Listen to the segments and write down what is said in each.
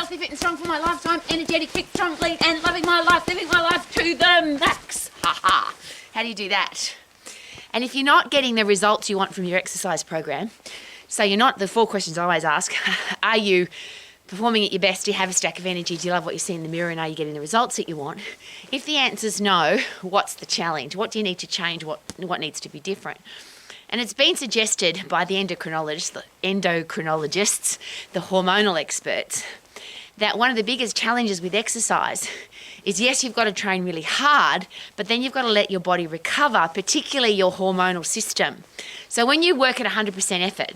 healthy, fit and strong for my lifetime, energetic, fit, strong, lean and loving my life, living my life to the max. Ha ha. How do you do that? And if you're not getting the results you want from your exercise program, so you're not, the 4 questions I always ask, are you performing at your best? Do you have a stack of energy? Do you love what you see in the mirror? And are you getting the results that you want? If the answer's no, what's the challenge? What do you need to change? What needs to be different? And it's been suggested by the endocrinologists, the hormonal experts, that one of the biggest challenges with exercise is, yes, you've got to train really hard, but then you've got to let your body recover, particularly your hormonal system. So when you work at 100% effort,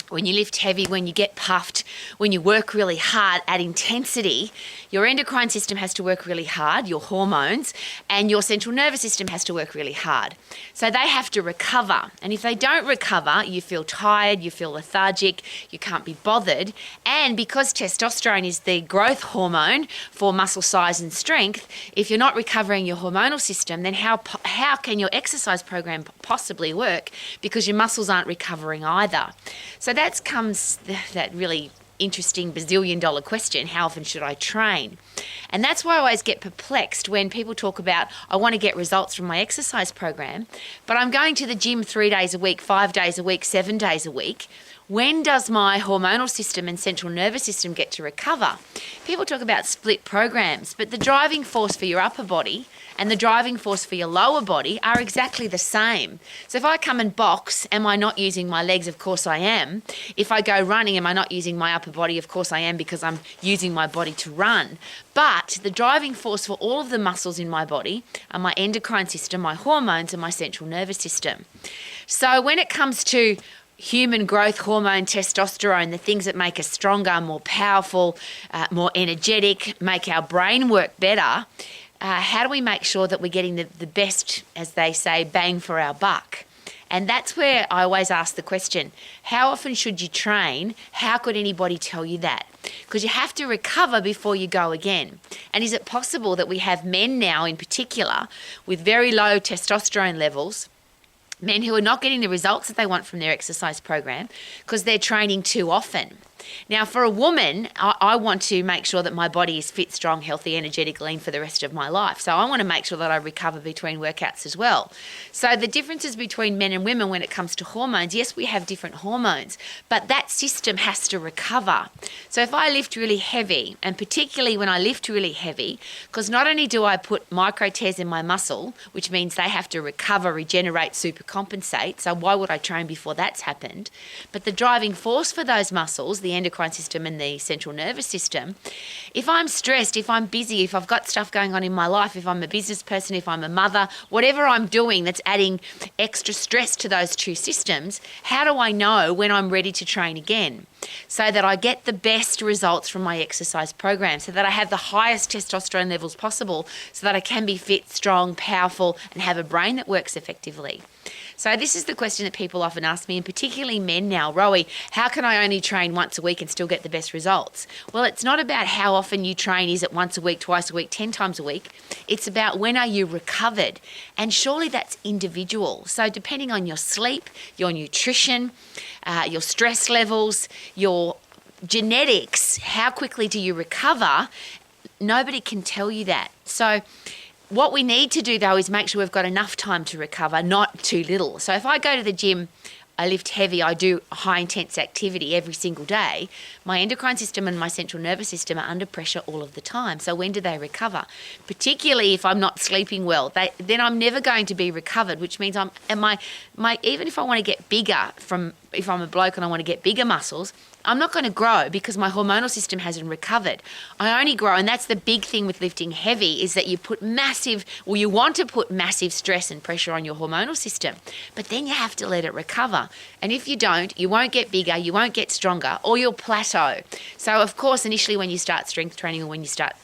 when you lift heavy, when you get puffed, when you work really hard at intensity, your endocrine system has to work really hard, your hormones, and your central nervous system has to work really hard. So they have to recover. And if they don't recover, you feel tired, you feel lethargic, you can't be bothered. And because testosterone is the growth hormone for muscle size and strength, if you're not recovering your hormonal system, then how can your exercise program possibly work? Because your muscles aren't recovering either. So that comes that really interesting bazillion-dollar question, how often should I train? And that's why I always get perplexed when people talk about, I want to get results from my exercise program, but I'm going to the gym 3 days a week, 5 days a week, 7 days a week. When does my hormonal system and central nervous system get to recover? People talk about split programs, but the driving force for your upper body and the driving force for your lower body are exactly the same. So if I come and box, am I not using my legs? Of course I am. If I go running, am I not using my upper body? Of course I am, because I'm using my body to run. But the driving force for all of the muscles in my body are my endocrine system, my hormones, and my central nervous system. So when it comes to human growth hormone, testosterone, the things that make us stronger, more powerful, more energetic, make our brain work better, how do we make sure that we're getting the best, as they say, bang for our buck? And that's where I always ask the question, how often should you train? How could anybody tell you that? Because you have to recover before you go again. And is it possible that we have men now in particular with very low testosterone levels, men who are not getting the results that they want from their exercise program because they're training too often? Now, for a woman, I want to make sure that my body is fit, strong, healthy, energetic, lean for the rest of my life. So I want to make sure that I recover between workouts as well. So the differences between men and women when it comes to hormones, yes, we have different hormones, but that system has to recover. So if I lift really heavy, and particularly when I lift really heavy, because not only do I put micro tears in my muscle, which means they have to recover, regenerate, supercompensate, so why would I train before that's happened? But the driving force for those muscles, the endocrine system and the central nervous system, if I'm stressed, if I'm busy, if I've got stuff going on in my life, if I'm a business person, if I'm a mother, whatever I'm doing that's adding extra stress to those two systems, how do I know when I'm ready to train again? So that I get the best results from my exercise program, so that I have the highest testosterone levels possible, so that I can be fit, strong, powerful, and have a brain that works effectively. So this is the question that people often ask me, and particularly men now, Rowie, how can I only train once a week and still get the best results? Well, it's not about how often you train. Is it once a week, twice a week, 10 times a week? It's about when are you recovered? And surely that's individual. So depending on your sleep, your nutrition, your stress levels, your genetics, how quickly do you recover? Nobody can tell you that. So what we need to do, though, is make sure we've got enough time to recover, not too little. So if I go to the gym, I lift heavy, I do high intense activity every single day, my endocrine system and my central nervous system are under pressure all of the time. So when do they recover? Particularly if I'm not sleeping well, then I'm never going to be recovered, which means even if I want to get bigger, if I'm a bloke and I want to get bigger muscles, I'm not going to grow because my hormonal system hasn't recovered. I only grow, and that's the big thing with lifting heavy, is that you want to put massive stress and pressure on your hormonal system, but then you have to let it recover. And if you don't, you won't get bigger, you won't get stronger, or you'll plateau. So of course, initially when you start strength training or when you start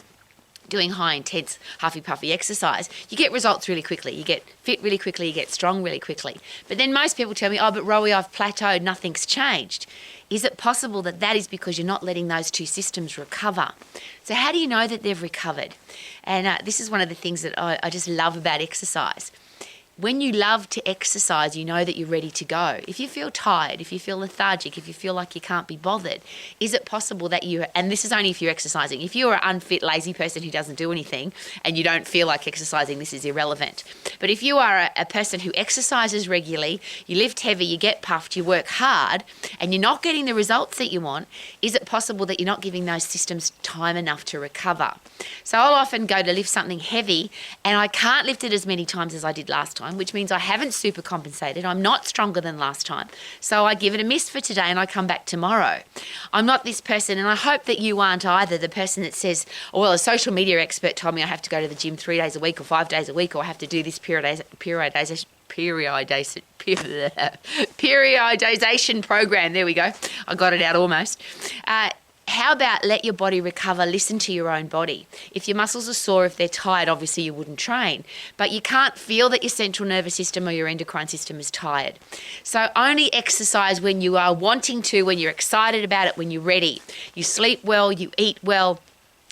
doing high intense huffy puffy exercise, you get results really quickly. You get fit really quickly, you get strong really quickly. But then most people tell me, oh, but Rowie, I've plateaued, nothing's changed. Is it possible that that is because you're not letting those two systems recover? So how do you know that they've recovered? And this is one of the things that I just love about exercise. When you love to exercise, you know that you're ready to go. If you feel tired, if you feel lethargic, if you feel like you can't be bothered, is it possible that you, and this is only if you're exercising, if you're an unfit, lazy person who doesn't do anything and you don't feel like exercising, this is irrelevant. But if you are a person who exercises regularly, you lift heavy, you get puffed, you work hard, and you're not getting the results that you want, is it possible that you're not giving those systems time enough to recover? So I'll often go to lift something heavy and I can't lift it as many times as I did last time, which means I haven't super compensated. I'm not stronger than last time. So I give it a miss for today and I come back tomorrow. I'm not this person, and I hope that you aren't either, the person that says, oh, well, a social media expert told me I have to go to the gym 3 days a week or 5 days a week, or I have to do this periodization program. There we go. I got it out almost. How about let your body recover? Listen to your own body. If your muscles are sore, if they're tired, obviously you wouldn't train. But you can't feel that your central nervous system or your endocrine system is tired. So only exercise when you are wanting to, when you're excited about it, when you're ready. You sleep well, you eat well,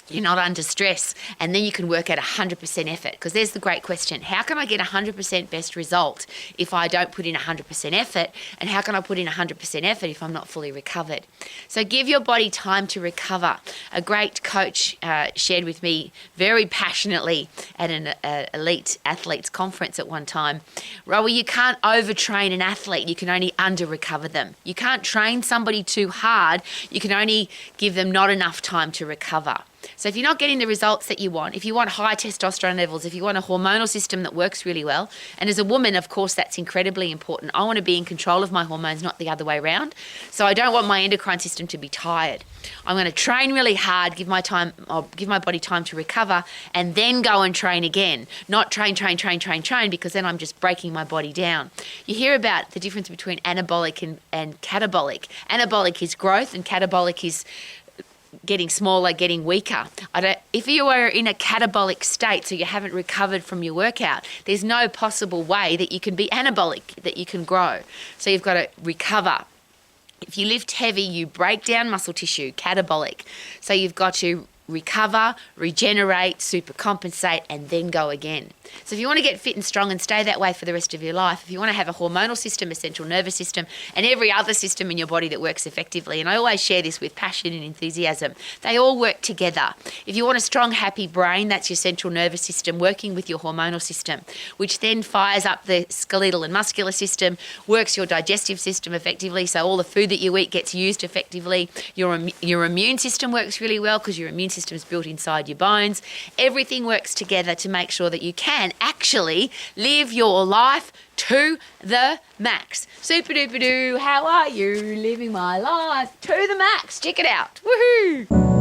you're not under stress, and then you can work at 100% effort. Because there's the great question: how can I get 100% best result if I don't put in 100% effort? And how can I put in 100% effort if I'm not fully recovered? So give your body time to recover. A great coach shared with me very passionately at an elite athletes conference at one time, Rowie, you can't overtrain an athlete, you can only under-recover them. You can't train somebody too hard, you can only give them not enough time to recover. So if you're not getting the results that you want, if you want high testosterone levels, if you want a hormonal system that works really well, and as a woman, of course, that's incredibly important. I want to be in control of my hormones, not the other way around. So I don't want my endocrine system to be tired. I'm going to train really hard, give my body time to recover, and then go and train again. Not train, because then I'm just breaking my body down. You hear about the difference between anabolic and catabolic. Anabolic is growth, and catabolic is getting smaller, getting weaker. If you are in a catabolic state, so you haven't recovered from your workout, there's no possible way that you can be anabolic, that you can grow. So you've got to recover. If you lift heavy, you break down muscle tissue, catabolic. So you've got to recover, regenerate, supercompensate, and then go again. So if you want to get fit and strong and stay that way for the rest of your life, if you want to have a hormonal system, a central nervous system, and every other system in your body that works effectively, and I always share this with passion and enthusiasm, they all work together. If you want a strong, happy brain, that's your central nervous system working with your hormonal system, which then fires up the skeletal and muscular system, works your digestive system effectively, so all the food that you eat gets used effectively. Your immune system works really well because your immune system is built inside your bones. Everything works together to make sure that you can actually live your life to the max. Super duper doo, how are you? Living my life to the max. Check it out. Woohoo!